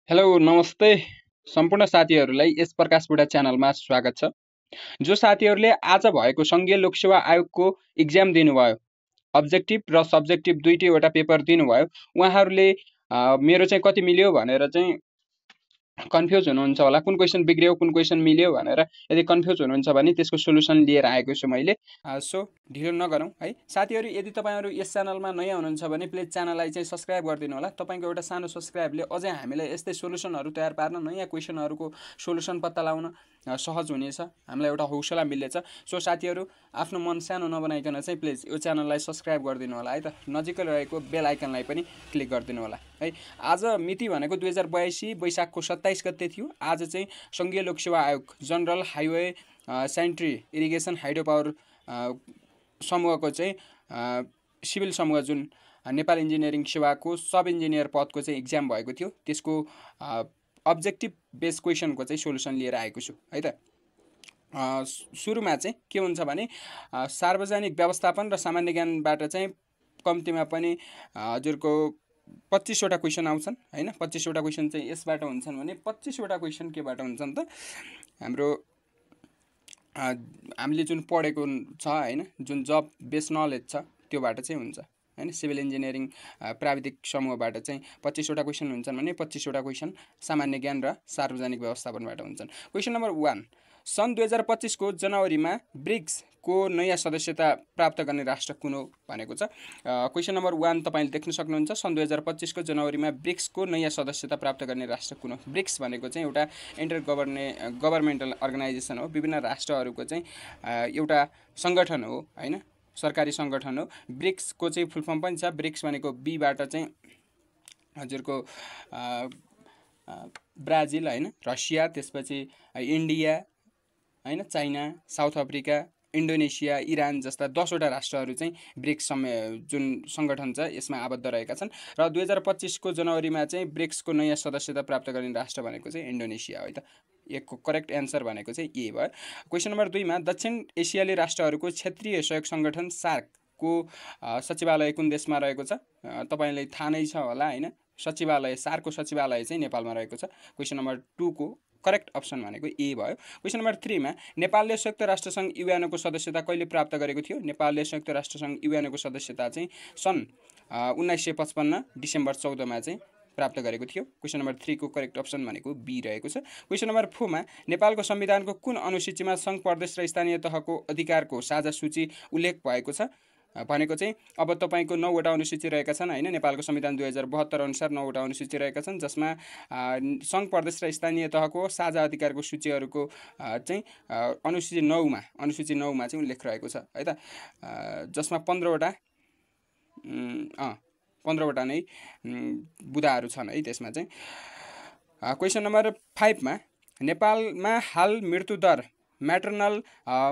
Hello नमस्ते सम्पूर्ण साथीहरूलाई यस प्रकाश बुढा च्यानलमा स्वागत छ। जो साथीहरूले आज भएको सङ्घीय लोकसेवा आयोगको इक्जाम दिनुभयो, अब्जेक्टिभ र सब्जेक्टिभ दुईटैवटा पेपर दिनुभयो, उहाँहरूले मेरो चाहिँ कति मिल्यो भनेर चाहिँ कन्फ्युज हुनुहुन्छ होला, कुन क्वेसन बिग्रियो कुन क्वेसन मिल्यो भनेर। यदि कन्फ्युज हुनुहुन्छ भने त्यसको सोल्युसन लिएर आएको छु मैले। सो ढिलो नगरौँ है साथीहरू। यदि तपाईँहरू यस च्यानलमा नयाँ हुनुहुन्छ भने प्लिज च्यानललाई चाहिँ सब्सक्राइब गरिदिनु होला। तपाईँको एउटा सानो सब्सक्राइबले अझै हामीलाई यस्तै सोल्युसनहरू तयार पार्न, नयाँ क्वेसनहरूको सोल्युसन पत्ता लगाउन सहज हुनेछ, हामीलाई एउटा हौसला मिल्नेछ। सो साथीहरू, आफ्नो मन सानो नबनाइकन चाहिँ प्लिज यो च्यानललाई सब्सक्राइब गरिदिनु होला है त। नजिकै रहेको बेल आइकनलाई पनि क्लिक गरिदिनु होला है। आज मिति भनेको 2082 वैशाखको 27 गते थियो। आज चाहिँ सङ्घीय लोकसेवा आयोग general highway sentry irrigation hydro power समूहको चाहिँ सिभिल समूह जुन नेपाल इन्जिनियरिङ सेवाको सब इन्जिनियर पदको चाहिँ इक्जाम भएको थियो, त्यसको अब्जेक्टिभ बेस्ड क्वेसनको चाहिँ सोल्युसन लिएर आएको छु है त। सुरुमा चाहिँ के हुन्छ भने सार्वजनिक व्यवस्थापन र सामान्य ज्ञानबाट चाहिँ कम्तीमा पनि हजुरको 25वटा क्वेसन आउँछन् हैन। 25वटा क्वेसन चाहिँ यसबाट हुन्छन् भने 25वटा क्वेसन केबाट हुन्छन् त, हाम्रो हामीले जुन पढेको छ हैन, जुन जब बेस्ड नलेज छ त्योबाट चाहिँ हुन्छ हैन। सिभिल इन्जिनियरिङ प्राविधिक समूहबाट चाहिँ 25वटा क्वेसन हुन्छन् भने 25वटा क्वेसन सामान्य ज्ञान र सार्वजनिक व्यवस्थापनबाट हुन्छन्। क्वेसन नम्बर 1, सन् 2025 को जनवरीमा ब्रिक्सको नयाँ सदस्यता प्राप्त गर्ने राष्ट्र कुन हो भनेको छ। क्वेसन नम्बर 1 तपाईँले देख्न सक्नुहुन्छ। सन् 2025 को जनवरीमा ब्रिक्सको नयाँ सदस्यता प्राप्त गर्ने राष्ट्र कुन हो। ब्रिक्स भनेको चाहिँ एउटा गभर्मेन्टल अर्गनाइजेसन हो, विभिन्न राष्ट्रहरूको चाहिँ एउटा सङ्गठन हो हैन, सरकारी सङ्गठन हो। ब्रिक्सको चाहिँ फुल फर्म पनि छ। ब्रिक्स भनेको बीबाट चाहिँ हजुरको ब्राजिल हैन, रसिया, त्यसपछि इन्डिया हैन, China, south Africa, Indonesia, Iran जस्ता 10वटा राष्ट्रहरू चाहिँ ब्रिक्स जुन सङ्गठन छ यसमा आबद्ध रहेका छन्। र 2025 को जनवरीमा चाहिँ ब्रिक्सको नयाँ सदस्यता प्राप्त गर्ने राष्ट्र भनेको चाहिँ इन्डोनेसिया हो है त। एकको करेक्ट एन्सर भनेको चाहिँ ए भयो। क्वेसन नम्बर 2 मा दक्षिण एसियाली राष्ट्रहरूको क्षेत्रीय सहयोग सङ्गठन सार्कको सचिवालय कुन देशमा रहेको छ। तपाईँलाई थाहा नै छ होला हैन, सचिवालय सार्कको सचिवालय चाहिँ नेपालमा रहेको छ। क्वेसन नम्बर 2 को करेक्ट अप्सन भनेको ए भयो। क्वेसन नम्बर 3 मा नेपालले संयुक्त राष्ट्रसङ्घ युएनको सदस्यता कहिले प्राप्त गरेको थियो। नेपालले संयुक्त राष्ट्रसङ्घ युएनको सदस्यता चाहिँ सन् 1955 डिसेम्बर 14 मा चाहिँ प्राप्त गरेको थियो। क्वेसन नम्बर 3 को करेक्ट अप्सन भनेको बी रहेको छ। क्वेसन नम्बर 4 मा नेपालको संविधानको कुन अनुसूचीमा सङ्घ प्रदेश र स्थानीय तहको अधिकारको साझा सूची उल्लेख भएको छ भनेको चाहिँ अब तपाईँको 9वटा अनुसूची रहेका छन् हैन। नेपालको संविधान 2072 अनुसार 9वटा अनुसूची रहेका छन्, जसमा सङ्घ प्रदेश र स्थानीय तहको साझा अधिकारको सूचीहरूको चाहिँ अनुसूची 9 मा चाहिँ उल्लेख रहेको छ है त, जसमा 15वटा नै बुदाहरू छन् है त्यसमा चाहिँ। क्वेसन नम्बर 5 मा नेपालमा हाल मृत्युदर म्याटर्नल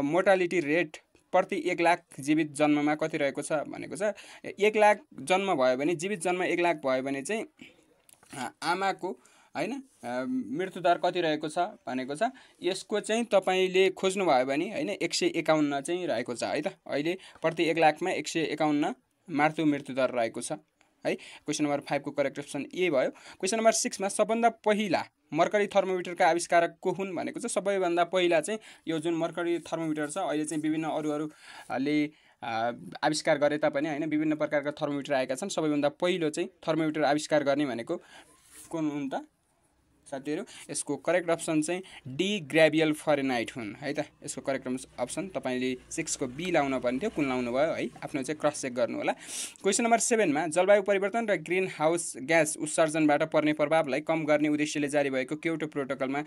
मोर्टालिटी रेट प्रति 1 लाख जीवित जन्ममा कति रहेको छ भनेको छ। 1 लाख जन्म भयो भने, जीवित जन्म 1 लाख भयो भने चाहिँ आमाको हैन मृत्युदर कति रहेको छ भनेको छ। यसको चाहिँ तपाईँले खोज्नु भयो भने हैन 151 चाहिँ रहेको छ है त। अहिले प्रति 1 लाखमा 151 मृत्युदर रहेको छ है। क्वेसन नम्बर 5 को करेक्ट अप्सन ए भयो। क्वेसन नम्बर 6 मा सबभन्दा पहिला मर्करी थर्मोमिटरका आविष्कारक को हुन् भनेको छ। सबैभन्दा पहिला चाहिँ यो जुन मर्करी थर्मोमिटर छ, अहिले चाहिँ विभिन्न अरूले आविष्कार गरे तापनि हैन, विभिन्न प्रकारका थर्मोमिटर आएका छन्। सबैभन्दा पहिलो चाहिँ थर्मोमिटर आविष्कार गर्ने भनेको कुन हुन् त साथीहरू। यसको करेक्ट अप्सन चाहिँ डी ग्रेभियल फरेनहाइट हुन् है त। यसको करेक्ट अप्सन तपाईँले 6 को बी लाउन पर्ने थियो, कुन लाउनु भयो है, आफ्नो चाहिँ क्रस चेक गर्नु होला। क्वेसन नम्बर 7 मा जलवायु परिवर्तन र ग्रिन हाउस ग्यास उत्सर्जनबाट पर्ने प्रभावलाई कम गर्ने उद्देश्यले जारी भएको क्योटो प्रोटोकलमा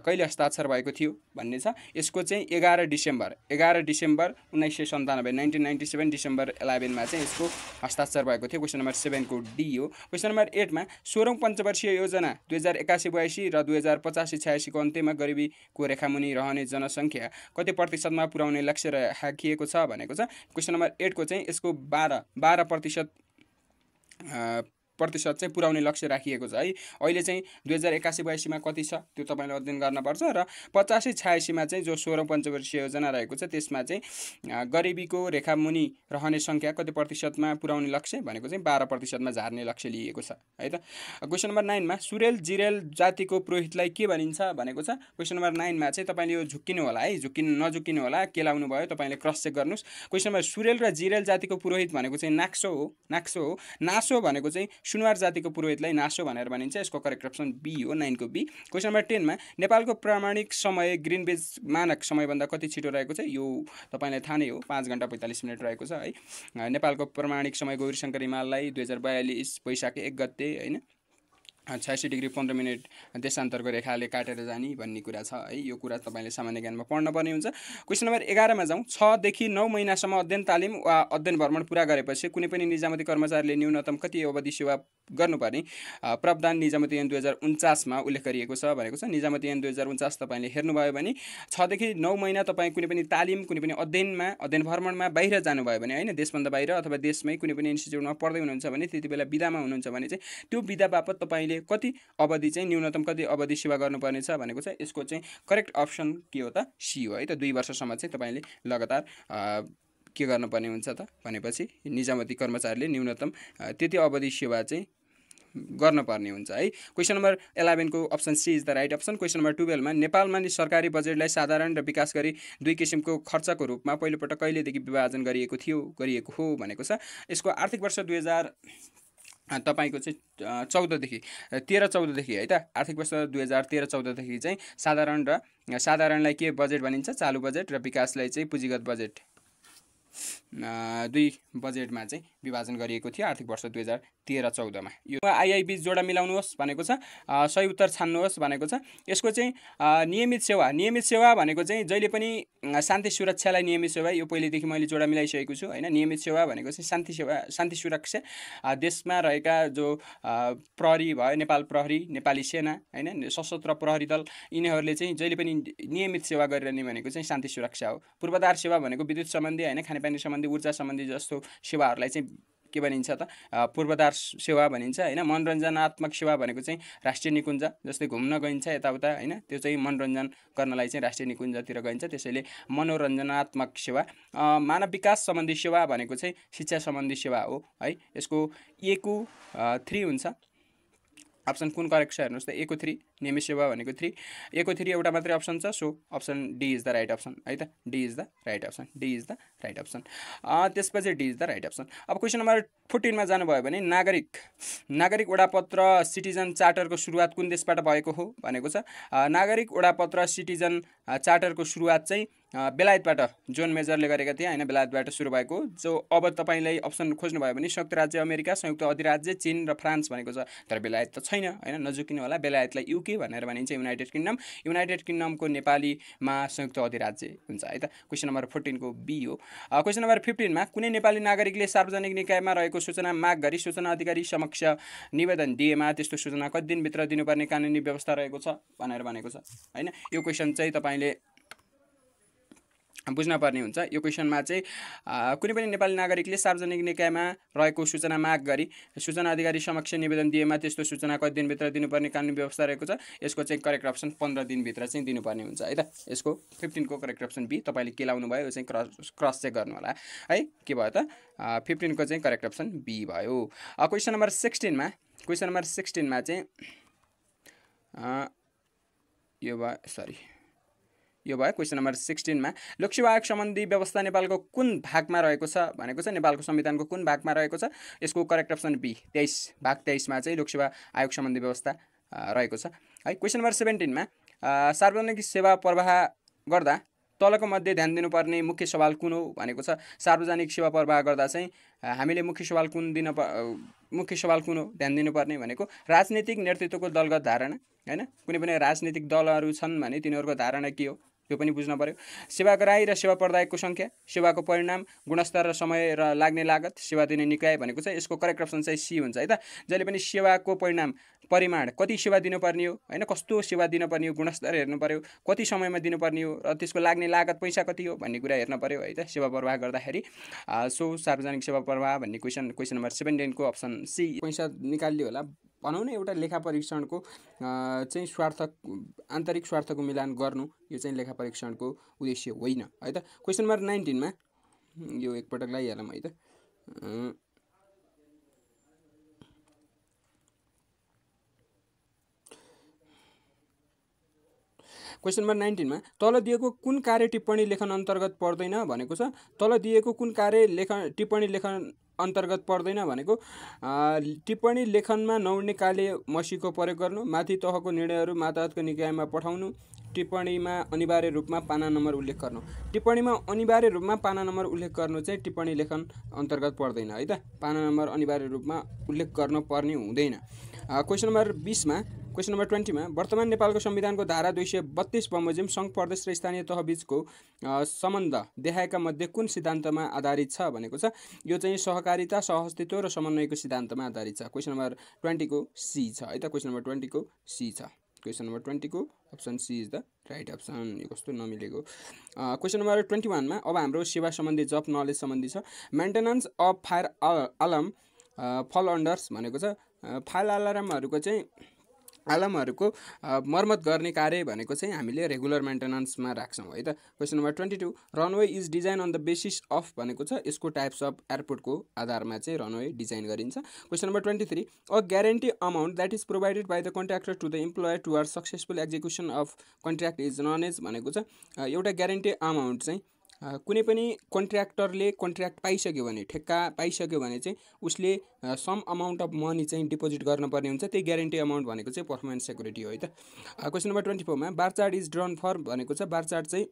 कहिले हस्ताक्षर भएको थियो भन्ने छ। यसको चाहिँ 11 डिसेम्बर 1997 1997 डिसेम्बर 11 मा चाहिँ यसको हस्ताक्षर भएको थियो। क्वेसन नम्बर 7 को डी हो। क्वेसन नम्बर 8 मा 16औं पञ्चवर्षीय योजना 2081-82 र 2085-86 को अन्त्यमा गरिबीको रेखामुनि रहने जनसङ्ख्या कति प्रतिशतमा पुर्याउने लक्ष्य राखिएको छ भनेको छ। क्वेसन नम्बर 8 को चाहिँ यसको 12% प्रतिशत चाहिँ पुर्याउने लक्ष्य राखिएको छ है। अहिले चाहिँ 2081-82 मा कति छ त्यो तपाईँले अध्ययन गर्नुपर्छ र 85-86 मा चाहिँ जो 16औं पञ्चवर्षीय योजना रहेको छ त्यसमा चाहिँ गरिबीको रेखा मुनि रहने सङ्ख्या कति प्रतिशतमा पुर्याउने लक्ष्य भनेको चाहिँ 12% मा झार्ने लक्ष्य लिएको छ है त। क्वेसन नम्बर 9 मा सुरेल जिरेल जातिको पुरोहितलाई के भनिन्छ भनेको छ। क्वेसन नम्बर 9 मा चाहिँ तपाईँले यो झुक्किनु होला है, नझुक्किनु होला, के लाउनु भयो तपाईँले क्रस चेक गर्नुहोस्। क्वेसन नम्बर सुरेल र जिरेल जातिको पुरोहित भनेको चाहिँ नाक्सो हो। नासो भनेको चाहिँ सुनवार जातिको पुरोहितलाई नासो भनेर भनिन्छ। यसको करेक्ट अप्सन बी हो, 9 को बी। क्वेसन नम्बर 10 मा नेपालको प्रामाणिक समय ग्रिनविच मानक समयभन्दा कति छिटो रहेको छ। यो तपाईँलाई थाहा नै हो, 5 घण्टा 45 मिनट रहेको छ है। नेपालको प्रामाणिक समय गौरीशङ्कर हिमाललाई 2042 वैशाख 1 गते हैन 86 डिग्री 15 मिनट देशान्तरको रेखाले काटेर जाने भन्ने कुरा छ है। यो कुरा तपाईँले सामान्य ज्ञानमा पढ्नुपर्ने हुन्छ। क्वेसन नम्बर 11 मा जाउँ। 6 देखि 9 महिनासम्म अध्ययन तालिम वा अध्ययन भ्रमण पुरा गरेपछि कुनै पनि निजामती कर्मचारीले न्यूनतम कति अवधि सेवा गर्नुपर्ने प्रावधान निजामती ऐन 2049 मा उल्लेख गरिएको छ भनेको छ। निजामती ऐन 2049 तपाईँले हेर्नुभयो भने 6 देखि 9 महिना तपाईँ कुनै पनि तालिम कुनै पनि अध्ययन भ्रमणमा बाहिर जानुभयो भने हैन, देशभन्दा बाहिर अथवा देशमै कुनै पनि इन्स्टिट्युटमा पढ्दै हुनुहुन्छ भने त्यति बेला बिदामा हुनुहुन्छ भने चाहिँ त्यो बिदा बापत तपाईँले कति अवधि चाहिँ न्यूनतम कति अवधि सेवा गर्नुपर्ने छ भनेको छ। यसको चाहिँ करेक्ट अप्सन के हो त, सी हो है त। 2 वर्षसम्म चाहिँ तपाईँले लगातार के गर्नुपर्ने हुन्छ त भनेपछि निजामती कर्मचारीले न्यूनतम त्यति अवधि सेवा चाहिँ गर्नुपर्ने हुन्छ है। क्वेसन नम्बर 11 को option C is the right option. Question number 12 मा नेपालमा नि सरकारी बजेटलाई साधारण र विकास गरी दुई किसिमको खर्चको रूपमा पहिलोपटक कहिलेदेखि विभाजन गरिएको हो भनेको छ। यसको आर्थिक वर्ष 2000 तपाईको चाहिँ 13-14 देखि है त, आर्थिक वर्ष 2013-14 देखि चाहिँ साधारणलाई के बजेट भनिन्छ, चालु बजेट, र विकासलाई चाहिँ पुँजीगत बजेट, दुई बजेटमा चाहिँ विभाजन गरिएको थियो आर्थिक वर्ष 2013-14 मा। यो आइआइबी जोडा मिलाउनुहोस् भनेको छ, सही उत्तर छान्नुहोस् भनेको छ। यसको चाहिँ नियमित सेवा भनेको चाहिँ जहिले पनि शान्ति सुरक्षालाई नियमित सेवा, यो पहिलेदेखि मैले जोडा मिलाइसकेको छु हैन। नियमित सेवा भनेको चाहिँ शान्ति सुरक्षा, देशमा रहेका जो प्रहरी भयो, नेपाल प्रहरी, नेपाली सेना हैन, सशस्त्र प्रहरी दल, यिनीहरूले चाहिँ जहिले पनि नियमित सेवा गरिरहने भनेको चाहिँ शान्ति सुरक्षा हो। पूर्वाधार सेवा भनेको विद्युत सम्बन्धी हैन, खानेपानी सम्बन्धी, ऊर्जा सम्बन्धी जस्तो सेवाहरूलाई चाहिँ के भनिन्छ त, पूर्वाधार सेवा भनिन्छ हैन। मनोरञ्जनात्मक सेवा भनेको चाहिँ राष्ट्रिय निकुञ्ज, जस्तै घुम्न गइन्छ यताउता हैन, त्यो चाहिँ मनोरञ्जन गर्नलाई चाहिँ राष्ट्रिय निकुञ्जतिर गइन्छ, त्यसैले मनोरञ्जनात्मक सेवा। मानव विकास सम्बन्धी सेवा भनेको चाहिँ शिक्षा सम्बन्धी सेवा हो है। यसको ए को 3 हुन्छ। अप्सन कुन करेक्ट छ हेर्नुहोस् त, ए को 3, नियमित सेवा भनेको 3, ए को 3 एउटा मात्रै अप्सन छ, so option D is the right option है त। D is the right option, D is the right option. त्यसपछि D is the right option. अब क्वेसन नम्बर 14 मा जानुभयो भने नागरिक वडापत्र सिटिजन चार्टरको सुरुवात कुन देशबाट भएको हो भनेको छ। नागरिक वडापत्र सिटिजन चार्टरको सुरुवात चाहिँ बेलायतबाट जोन मेजरले गरेका थिए हैन, बेलायतबाट सुरु भएको। जो अब तपाईलाई अप्सन खोज्नु भयो भने संयुक्त राज्य अमेरिका, संयुक्त अधिराज्य चीन र फ्रान्स भनेको छ, तर बेलायत त छैन हैन, नजुकिनु होला। बेलायतलाई युके भनेर भनिन्छ, युनाइटेड किङडमको नेपालीमा संयुक्त अधिराज्य हुन्छ है त। क्वेसन नम्बर 14 को बी हो। क्वेसन नम्बर 15 मा कुनै नेपाली नागरिकले सार्वजनिक निकायमा रहेको सूचना माग गरी सूचना अधिकारी समक्ष निवेदन दिएमा त्यस्तो सूचना कति दिनभित्र दिनुपर्ने कानुनी व्यवस्था रहेको छ भनेर भनेको छ हैन। यो क्वेसन चाहिँ तपाईले बुझ्न पर्ने हुन्छ। यो क्वेसनमा चाहिँ कुनै पनि नेपाली नागरिकले सार्वजनिक निकायमा रहेको सूचना माग गरी सूचना अधिकारी समक्ष निवेदन दिएमा त्यस्तो सूचना कति दिनभित्र दिनुपर्ने कानुनी व्यवस्था रहेको छ। यसको चाहिँ करेक्ट अप्सन 15 दिनभित्र चाहिँ दिनुपर्ने हुन्छ है त। यसको 15 को करेक्ट अप्सन बी। तपाईँले के लाउनु भयो यो चाहिँ क्रस चेक गर्नु होला है, के भयो त। 15 को चाहिँ करेक्ट अप्सन बी भयो। क्वेसन नम्बर 16 मा चाहिँ यो भयो क्वेसन नम्बर 16 मा लोकसेवा आयोग सम्बन्धी व्यवस्था नेपालको कुन भागमा रहेको छ भनेको छ। नेपालको संविधानको कुन भागमा रहेको छ। यसको करेक्ट अप्सन बी, 23 भाग 23 मा चाहिँ लोकसेवा आयोग सम्बन्धी व्यवस्था रहेको छ है। क्वेसन नम्बर 17 मा सार्वजनिक सेवा प्रवाह गर्दा तलको मध्ये ध्यान दिनुपर्ने मुख्य सवाल कुन हो भनेको छ। सार्वजनिक सेवा प्रवाह गर्दा चाहिँ हामीले मुख्य सवाल कुन हो ध्यान दिनुपर्ने भनेको राजनीतिक नेतृत्वको दलगत धारणा हैन। कुनै पनि राजनीतिक दलहरू छन् भने तिनीहरूको धारणा के हो यो पनि बुझ्न पर्यो। सेवा गराई र सेवा प्रदायकको सङ्ख्या, सेवाको परिणाम, गुणस्तर र समय र लाग्ने लागत, सेवा दिने निकाय भनेको चाहिँ यसको करेक्ट अप्सन चाहिँ सी हुन्छ है त। जहिले पनि सेवाको परिमाण कति सेवा दिनुपर्ने हो होइन, कस्तो सेवा दिनुपर्ने हो, गुणस्तर हेर्नु पर्यो, कति समयमा दिनुपर्ने हो र त्यसको लाग्ने लागत पैसा कति हो भन्ने कुरा हेर्न पर्यो है त सेवा प्रवाह गर्दाखेरि। सो सार्वजनिक सेवा प्रवाह भन्ने क्वेसन नम्बर 17 को अप्सन सी। पैसा निकालियो होला भनौँ न एउटा लेखा परीक्षणको चाहिँ आन्तरिक स्वार्थको मिलान गर्नु, यो चाहिँ लेखा परीक्षणको उद्देश्य होइन है त। क्वेसन नम्बर 19 मा यो एकपटक लगाइहालौँ है त। क्वेसन नम्बर 19 मा तल दिएको कुन कार्य टिप्पणी लेखन अन्तर्गत पर्दैन भनेको छ। तल दिएको कुन कार्य टिप्पणी लेखन अन्तर्गत पर्दैन भनेको टिप्पणी लेखनमा नउड्ने काले मसीको प्रयोग गर्नु, माथि तहको निर्णयहरू मातहतको निकायमा पठाउनु, टिप्पणीमा अनिवार्य रूपमा पाना नम्बर उल्लेख गर्नु। टिप्पणीमा अनिवार्य रूपमा पाना नम्बर उल्लेख गर्नु चाहिँ टिप्पणी लेखन अन्तर्गत पर्दैन है त। पाना नम्बर अनिवार्य रूपमा उल्लेख गर्न पर्ने हुँदैन। क्वेसन नम्बर 20 मा क्वेसन नम्बर 20 मा वर्तमान नेपालको संविधानको धारा 232 बमोजिम सङ्घ प्रदेश र स्थानीय तह बीचको सम्बन्ध देखाएका मध्ये कुन सिद्धान्तमा आधारित छ भनेको छ। यो चाहिँ सहकारिता, सहअस्तित्व र समन्वयको सिद्धान्तमा आधारित छ। क्वेसन नम्बर 20 को सी छ है त। क्वेसन नम्बर 20 को सी छ। क्वेसन नम्बर 20 को option C is the right option. यो कस्तो नमिलेको। क्वेसन नम्बर 21 मा अब हाम्रो सेवा सम्बन्धी जब नलेज सम्बन्धी छ। मेन्टेनेन्स अफ फायर अलार्म फल अन्डर्स भनेको छ फायर अलार्महरूको मर्मत गर्ने कार्य भनेको चाहिँ हामीले रेगुलर मेन्टेनेन्समा राख्छौँ है त। Question number 22 runway is design on the basis of भनेको छ यसको टाइप्स अफ एयरपोर्टको आधारमा चाहिँ रनवे डिजाइन गरिन्छ। Question number 23 a guarantee amount that is provided by the contractor to the employer toward successful execution of contract is known as भनेको छ एउटा ग्यारेन्टी अमाउन्ट चाहिँ कुनै पनि कन्ट्र्याक्टरले कन्ट्र्याक्ट पाइसक्यो भने, ठेक्का पाइसक्यो भने चाहिँ उसले सम अमाउन्ट अफ मनी चाहिँ डिपोजिट गर्नुपर्ने हुन्छ। त्यही ग्यारेन्टी अमाउन्ट भनेको चाहिँ पर्फर्मेन्स सेक्युरिटी हो है त। क्वेसन नम्बर 24 मा bar chart is drawn for भनेको छ बार चार्ट चाहिँ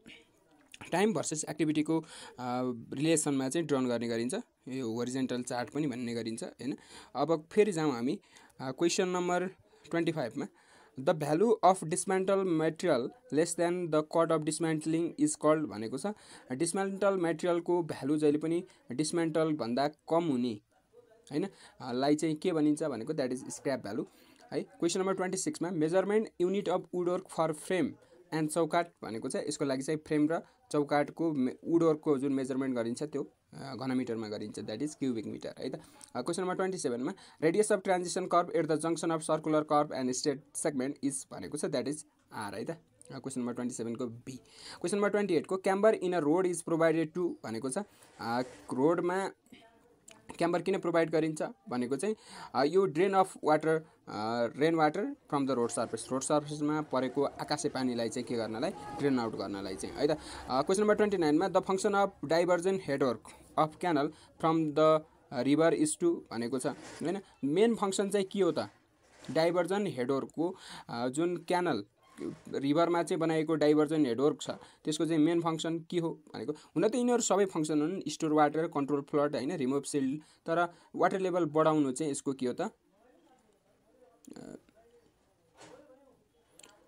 टाइम भर्सेस एक्टिभिटीको रिलेसनमा चाहिँ ड्रन गर्ने गरिन्छ। यो होरिजेन्टल चार्ट पनि भन्ने गरिन्छ होइन। अब फेरि जाउँ हामी क्वेसन नम्बर 25 मा the value of dismantle material less than the cut of dismantling is called भनेको छ। डिस्मेन्टल मेटेरियलको भ्यालु जहिले पनि डिस्मेन्टल भन्दा कम हुने होइन लाई चाहिँ के भनिन्छ भनेको द्याट इज स्क्रैप भ्यालु है। क्वेसन नम्बर 26 मा measurement unit of woodwork for frame and चौकाट भनेको छ यसको लागि चाहिँ फ्रेम र चौकाटको वुडवर्कको जुन मेजरमेन्ट गरिन्छ त्यो घनमिटरमा गरिन्छ द्याट इज क्युबिक मिटर है त। क्वेसन नम्बर 27 मा radius of transition curve at the junction of circular curve and straight segment is भनेको छ द्याट इज आर है त। क्वेसन नम्बर 27 को बी। क्वेसन नम्बर 28 को camber in a road is provided to भनेको छ रोडमा क्याम्बर किन प्रोभाइड गरिन्छ भनेको चाहिँ यो drain of water rain water from the road सर्फेसमा परेको आकाशे पानीलाई चाहिँ के गर्नलाई ड्रेन आउट गर्नलाई चाहिँ है त। क्वेसन नम्बर 29 मा the function of diversion headwork of canal from the river is to भनेको छ होइन। मेन फङ्सन चाहिँ के हो त डाइभर्जन हेडवर्कको जुन क्यानल रिभरमा चाहिँ बनाएको डाइभर्जन हेडवर्क छ त्यसको चाहिँ मेन फङ्सन के हो भनेको हुन त यिनीहरू सबै फङ्सन हुन् स्टोर वाटर कन्ट्रोल फ्लड होइन रिमुभ सिल्ड तर वाटर लेभल बढाउनु चाहिँ यसको के हो त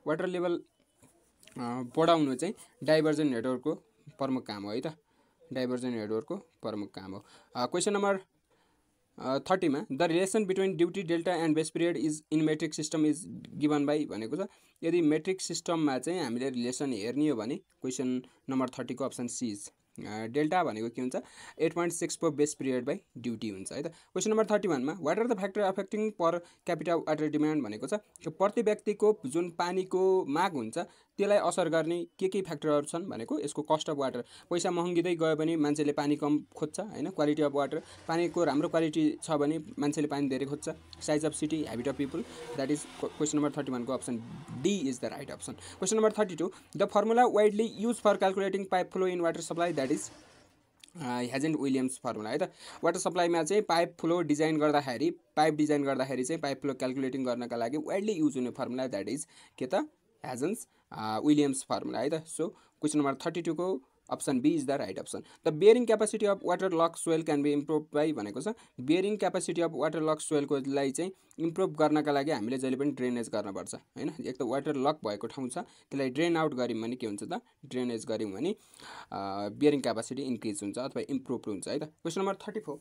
वाटर लेभल बढाउनु चाहिँ डाइभर्जन हेडवर्कको प्रमुख काम हो है त। डाइभर्जन हेडवर्कको प्रमुख काम हो। क्वेसन नम्बर 30 मा the relation between duty delta and base period is in metric system is given by भनेको छ। यदि मेट्रिक सिस्टममा चाहिँ हामीले रिलेसन हेर्ने हो भने क्वेसन नम्बर 30 को अप्सन सी इज डेल्टा भनेको के हुन्छ 8.64 बेस पिरियड बाई ड्युटी हुन्छ है त। क्वेसन नम्बर 31 मा what are the factor affecting per capita water demand भनेको छ प्रति व्यक्तिको जुन पानीको माग हुन्छ त्यसलाई असर गर्ने के फ्याक्टरहरू छन् भनेको यसको कस्ट अफ वाटर पैसा महँगिँदै गयो भने मान्छेले पानी कम खोज्छ होइन। क्वालिटी अफ वाटर पानीको राम्रो क्वालिटी छ भने मान्छेले पानी धेरै खोज्छ। Size of city habit of people that is question number 31 को option D is the right option. Question number 32 the formula widely use for calculating pipe flow in water supply that is Hazen Williams formula है त। Water सप्लाईमा चाहिँ pipe flow design गर्दाखेरि चाहिँ pipe flow calculating गर्नका लागि widely use हुने formula that is के त हेजेन्स विलियम्स फर्मुला है त। सो क्वेसन नम्बर 32 को option B is the right option. The bearing capacity of water logged soil can be improve by भनेको छ bearing capacity of water logged सोइलकोलाई चाहिँ इम्प्रुभ गर्नका लागि हामीले जहिले पनि ड्रेनेज गर्नुपर्छ हैन। एक त वाटर लक भएको ठाउँ छ त्यसलाई ड्रेन आउट गऱ्यौँ भने के हुन्छ त ड्रेनेज गऱ्यौँ भने बेयरिङ क्यापासिटी इन्क्रिज हुन्छ अथवा इम्प्रुभ हुन्छ है त। क्वेसन नम्बर 34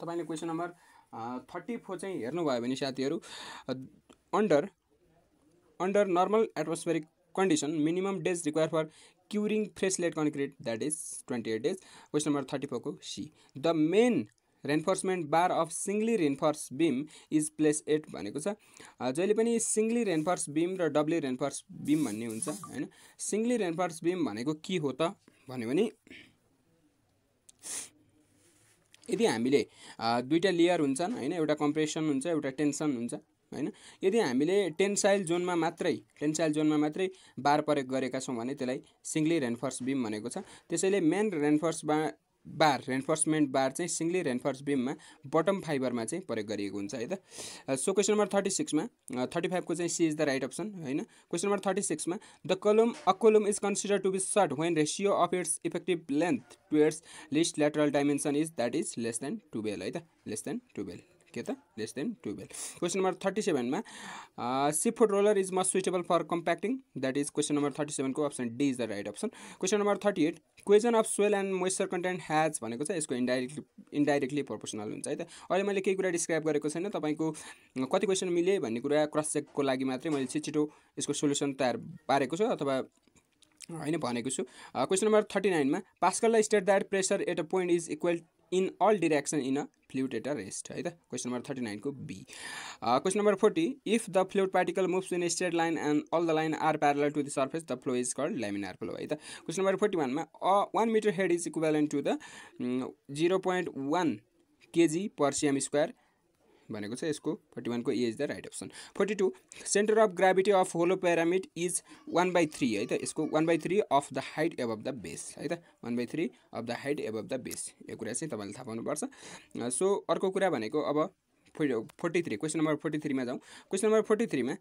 तपाईले क्वेसन नम्बर 34 चाहिँ हेर्नुभयो भने साथीहरू under normal atmospheric condition minimum days required for curing fresh laid concrete that is 28 days. Question number 34 को C. The main reinforcement bar of singly reinforced beam is placed at भनेको छ जहिले पनि singly reinforced beam र doubly reinforced beam भन्ने हुन्छ हैन। singly reinforced beam भनेको के हो त भन्यो भने यदि हामीले दुईटा लेयर हुन्छन् हैन एउटा कम्प्रेसन हुन्छ एउटा टेन्सन हुन्छ हैन। यदि हामीले टेन्साइल जोनमा मात्रै बार प्रयोग गरेका छौं भने त्यसलाई सिंगली रेन्फोर्स बीम भनेको छ। त्यसैले मेन रेन्फोर्समेन्ट बार चाहिँ सिंगली रेन्फोर्स बीममा बटम फाइबरमा चाहिँ प्रयोग गरिएको हुन्छ है त। सो क्वेसन नम्बर 36 मा 35 को चाहिँ C is the right option हैन। क्वेसन नम्बर 36 मा the column is considered to be short when ratio of its effective length to its least lateral dimension is that is less than 12 है त lace than 12 के त lace than 12। Question number 37 मा sheepsfoot roller is most suitable for compacting that is question number 37 को option D is the right option. Question number 38 क्वेजन of soil and moisture content has भनेको छ यसको indirectly proportional हुन्छ है त। अहिले मैले केही कुरा डिस्क्राइब गरेको छैन तपाईको कति क्वेसन मिले भन्ने कुरा क्रस चेकको लागि मात्रै मैले छिटो यसको सोलुसन तयार पारेको छु अथवा हैन भनेको छु। क्वेसन नम्बर 39 मा पास्कलले state that pressure at a point is equal in all direction in a fluid at a rest है त। क्वेसन नम्बर 39 को B. Question number 40 if the fluid particle moves in a straight line and all the line are parallel to the surface the flow is called laminar flow है त। Question number 41 मा 1 meter head is equivalent to the 0.1 kg per cm square भनेको छ यसको 41 को A is the right option. 42 centre of gravity of hollow pyramid is 1/3 है त यसको 1/3 of the height above the base है त 1/3 of the height above the base यो कुरा चाहिँ तपाईले थाहा पाउनुपर्छ। सो अर्को कुरा भनेको अब 43 क्वेसन नम्बर 43 मा जाउँ। क्वेसन नम्बर 43 मा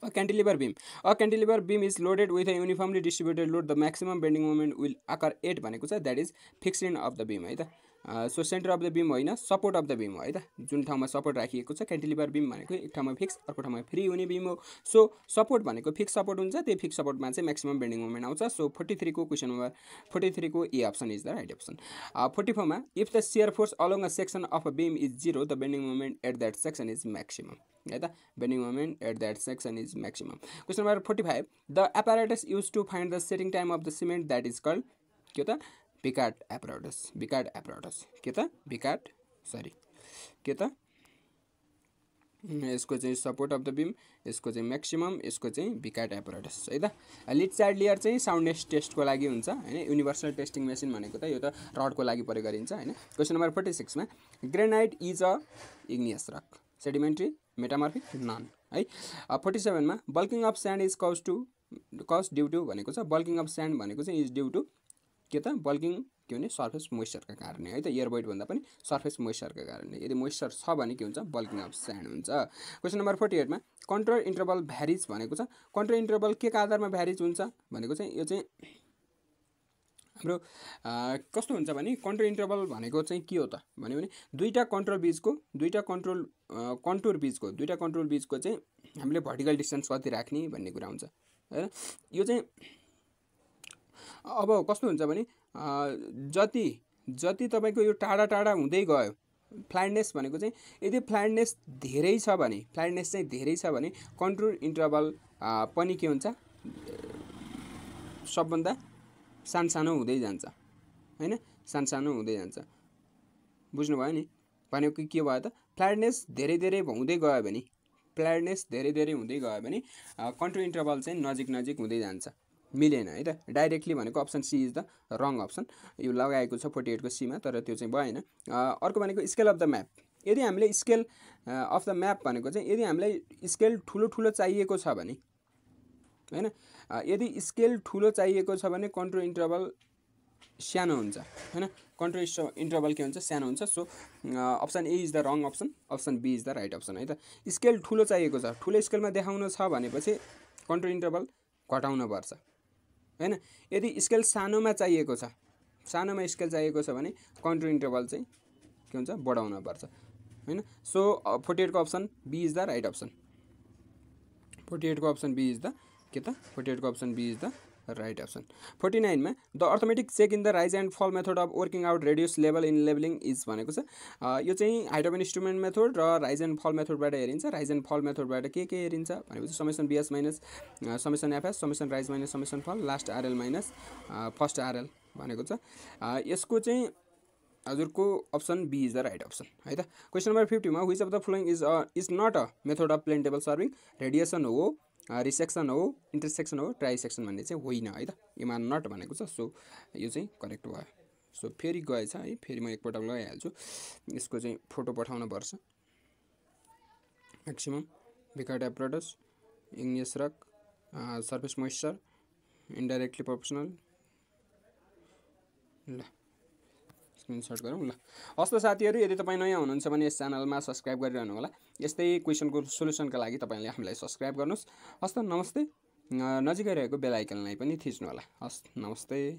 A cantilever beam is loaded with a uniformly distributed load. The maximum bending moment will occur at भनेको छ that is fixed end of the beam है त। So centre of the beam होइन support of the beam हो है त जुन ठाउँमा सपोर्ट राखिएको छ। क्यान्टिलिभर बीम भनेको एक ठाउँमा फिक्स अर्को ठाउँमा फ्री हुने बीम हो। सो सपोर्ट भनेको फिक्स सपोर्ट हुन्छ त्यही फिक्स सपोर्टमा चाहिँ म्याक्सिमम बेन्डिङ मोमेन्ट आउँछ। सो 43 को क्वेसन नम्बर 43 को A option is the right option. 44 मा if the shear force along a section of a beam is 0 the bending moment at that section is maximum है त bending moment at that section is maximum. Question number 45 the apparatus use to find the setting time of the cement that is called के त Picard apparatus के त यसको चाहिँ support of the beam यसको चाहिँ म्याक्सिमम यसको चाहिँ Picard apparatus है त। लिड साइड लेयर चाहिँ साउन्डनेस टेस्टको लागि हुन्छ हैन। युनिभर्सल टेस्टिङ मेसिन भनेको त यो त रडको लागि प्रयोग गरिन्छ हैन। क्वेसन नम्बर 46 मा granite is a igneous rock sedimentary metamorphic none है। 47 मा bulking of sand is cause due to भनेको छ बल्किङ अफ स्यान्ड भनेको चाहिँ इज ड्यू टु के त बल्किङ के भने सर्फेस मोइस्चरका कारणले है त एयर वेट भन्दा पनि सर्फेस मोइस्चरका कारणले यदि मोइस्चर छ भने के हुन्छ बल्किङ अफ स्यान्ड हुन्छ। क्वेसन नम्बर 48 मा कन्ट्रोल इन्टरभल भ्यारिज भनेको छ कन्ट्रोल इन्टरभल के का आधारमा भ्यारिज हुन्छ भनेको चाहिँ यो चाहिँ हाम्रो कस्तो हुन्छ भने कन्ट्रोल इन्टरभल भनेको चाहिँ के हो त भन्यो भने दुईटा कन्ट्रोल बीचको चाहिँ हामीले भर्टिकल डिस्टेन्स कति राख्ने भन्ने कुरा हुन्छ हैन। यो चाहिँ अब कस्तो हुन्छ भने जति तपाईको यो टाढा हुँदै गयो फ्ल्याटनेस भनेको चाहिँ यदि फ्ल्याटनेस धेरै छ भने कन्ट्रोल इन्टरभल पनि के हुन्छ सबभन्दा सानो हुँदै जान्छ हैन सानो हुँदै जान्छ बुझ्नुभयो नि भनेको के भयो त फ्ल्याटनेस धेरै हुँदै गयो भने कन्ट्रोल इन्टरभल चाहिँ नजिक हुँदै जान्छ मिलेन है त। डाइरेक्टली भनेको option C is the wrong option यो लगाएको छ 48 को सी मा तर त्यो चाहिँ भएन। अर्को भनेको स्केल अफ द म्याप यदि हामीले स्केल अफ द म्याप भनेको चाहिँ यदि हामीलाई स्केल ठुलो चाहिएको छ भने हैन यदि स्केल ठुलो चाहिएको छ भने कन्ट्रोल इन्टरभल सानो हुन्छ हैन कन्ट्रोल इन्टरभल के हुन्छ सानो हुन्छ। So option A is the wrong option option B is the right option है त। स्केल ठुलो चाहिएको छ ठुलो स्केलमा देखाउन छ भनेपछि कन्ट्रोल इन्टरभल घटाउन पर्छ हैन। यदि स्केल सानोमा चाहिएको छ, सानोमा स्केल चाहिएको छ भने कन्ट्रोल इन्टरभल चाहिँ के हुन्छ बढाउन पर्छ हैन। सो 48 को option B is the right option. 48 को अप्सन बी इज द के त 48 को option B is the right option. 49 मा the arithmetic check in the rise and fall method of working out reduced level in levelling is भनेको छ। यो चाहिँ height of instrument method र rise and fall मेथडबाट हेरिन्छ। राइज एन्ड फल मेथडबाट के हेरिन्छ भनेपछि summation BS minus summation FS summation rise minus summation fall last RL minus first RL भनेको छ। यसको चाहिँ हजुरको option B is the right option है त। क्वेसन नम्बर 50 मा which of the following is not a method of plane table surveying. Radiation हो, resection हो, इन्टरसेक्सन हो, ट्राइसेक्सन भन्ने चाहिँ होइन है त। योमा नट भनेको छ। सो यो चाहिँ करेक्ट भयो। सो फेरि गएछ है, फेरि म एकपल्ट लगाइहाल्छु। यसको चाहिँ फोटो पठाउन पर्छ। म्याक्सिमम भिकार्ड एप्रोडस igneous rock surface moisture indirectly proportional. ल स्क्रिनसट गरौँ ल। हस् त साथीहरू, यदि तपाईँ नयाँ हुनुहुन्छ भने यस च्यानलमा सब्सक्राइब गरिरहनु होला। यस्तै क्वेसनको सोल्युसनका लागि तपाईँले हामीलाई सब्सक्राइब गर्नुहोस्। हस् त नमस्ते। नजिकै रहेको बेल आइकनलाई पनि थिच्नु होला। हस् नमस्ते।